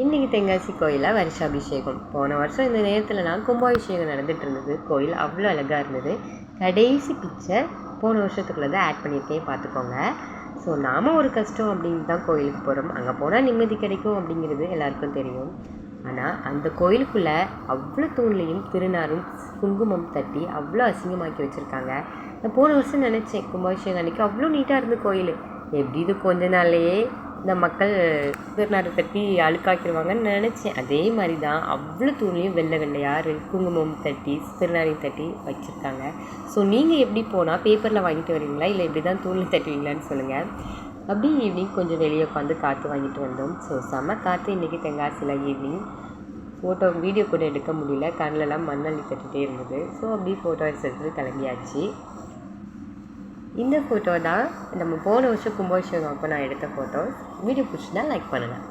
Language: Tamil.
இன்றைக்கி தென்காசி கோயிலில் வருஷாபிஷேகம். போன வருஷம் இந்த நேரத்திலலாம் கும்பாபிஷேகம் நடந்துகிட்டு இருந்தது. கோயில் அவ்வளோ அழகாக இருந்தது. கடைசி பிக்சர் போன வருஷத்துக்குள்ளே தான் ஆட் பண்ணியிருக்கேன், பார்த்துக்கோங்க. ஸோ நாம் ஒரு கஷ்டம் அப்படின்னு தான் கோயிலுக்கு போகிறோம். அங்கே போனால் நிம்மதி கிடைக்கும் அப்படிங்கிறது எல்லாருக்கும் தெரியும். ஆனால் அந்த கோயிலுக்குள்ளே அவ்வளோ தூண்லேயும் திருநாரும் குங்குமம் தட்டி அவ்வளோ அசிங்கமாக்கி வச்சுருக்காங்க. நான் போன வருஷம் நினச்சேன் கும்பாபிஷேகம் அன்றைக்கி அவ்வளோ நீட்டாக இருந்த கோயில், எப்படி இது கொஞ்ச நாள்லையே இந்த மக்கள் திருநாரை தட்டி அழுக்காக்கிடுவாங்கன்னு நினச்சேன். அதே மாதிரி தான் அவ்வளோ தூண்லேயும் வெள்ளையாக குங்குமம் தட்டி திருநாரையும் தட்டி வச்சுருக்காங்க. ஸோ நீங்கள் எப்படி போனால் பேப்பரில் வாங்கிட்டு வரீங்களா இல்லை இப்படி தான் தூணில் தட்டுவீங்களான்னு சொல்லுங்கள். அப்படி ஈவினிங் கொஞ்சம் வெளியே உட்காந்து காற்று வாங்கிட்டு வந்தோம். ஸோ செம்ம காற்று இன்றைக்கி தென்காசியில் ஈவினிங். வீடியோ கூட எடுக்க முடியல, கண்ணிலலாம் மண்ணள்ளி தட்டிகிட்டே இருந்தது. ஸோ அப்படி ஃபோட்டோ எடுத்துகிட்டு கிளம்பியாச்சு. இந்த ஃபோட்டோ தான் நம்ம போன வருஷம் கும்பாபிஷேகம் அப்போ நான் எடுத்த ஃபோட்டோ. வீடியோ பிடிச்சிருந்தா லைக் பண்ணுங்கள்.